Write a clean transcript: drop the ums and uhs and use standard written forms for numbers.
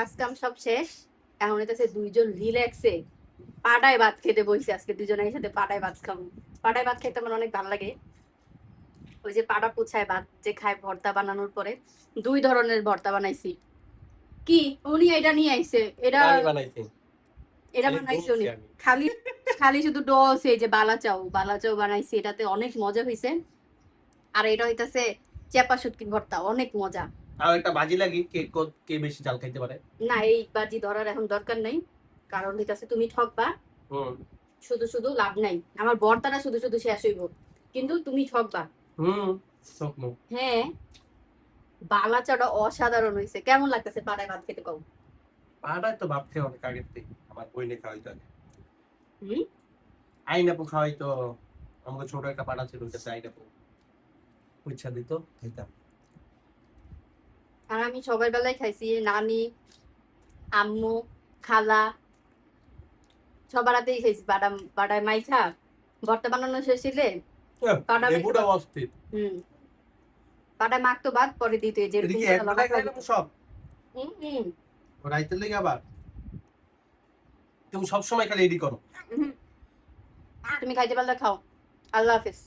কাজ কাম সব শেষ, এখন হইতেছে দুইজন রিল্যাক্সে পাটায় ভাত খেতে বসে। আজকে দুজনে একসাথে পাটায় ভাত খাবো। পাটায় ভাত খেতে আমার অনেক ভালো লাগে। ওই যে পাটা পুছায় ভাত যে খায় ভর্তা বানানোর পরে, দুই ধরনের ভর্তা বানাইছি। কি উনি এটা নিয়ে আইছে, এটা আমি বানাইছি, এটা খালি বানাইছে বলছি উনি। আমি। খালি খালি শুধু ডলছে, এই যে বালাচাও বানাইছি, এটাতে অনেক মজা হয়েছে। আর এটা হইতাছে চেপা শুটকির ভর্তা, অনেক মজা। আর একটা বাজি লাগি, কে বেশি ঝাল খাইতে পারে। না, এই বাজি ধরার এখন দরকার নাই, কারণ হইতাছে তুমি ঠকবা। হুম শুধু শুধু লাভ নাই, আমার ভর্তাটা শুধু শুধু শেষ হইব, কিন্তু তুমি ঠকবা। হুম স্বপ্ন। হ্যাঁ, বালাচাটা অসাধারণ হয়েছে। কেমন লাগতেছে পাড়ায় ভাত খেতে কও? পাড়ায় তো ভাত খেয়ে অনেক আগের থেকে আমার বইনে খাওয়াইতো আগে। হুম। আইনাপু খাওয়াইতো, আমাকে ছোট একটা পাড়া ছিল, ওইটাতে আইনাপু ইচ্ছা দিত, খাইতাম। আর আমি সবার বেলায় খাইছি, নানি, আম্মু, খালা, সবার হাতেই খাইছি। বাড়ায় মাইখা ভর্তা বানানো শেষ হইলে পাড়া মাইখা লেবুটা অস্থির। হুম, পাড়ায় মাখতো ভাত পরে দিত, যেরকম এদিকে করে একবারে লবণ খাইলাম লাগিত। সব, হুম। রাইতের লেগে আবার তুমি সবসময় খালি এডি করো। তুমি খাইতে পারলে খাও। আল্লাহ হাফেজ।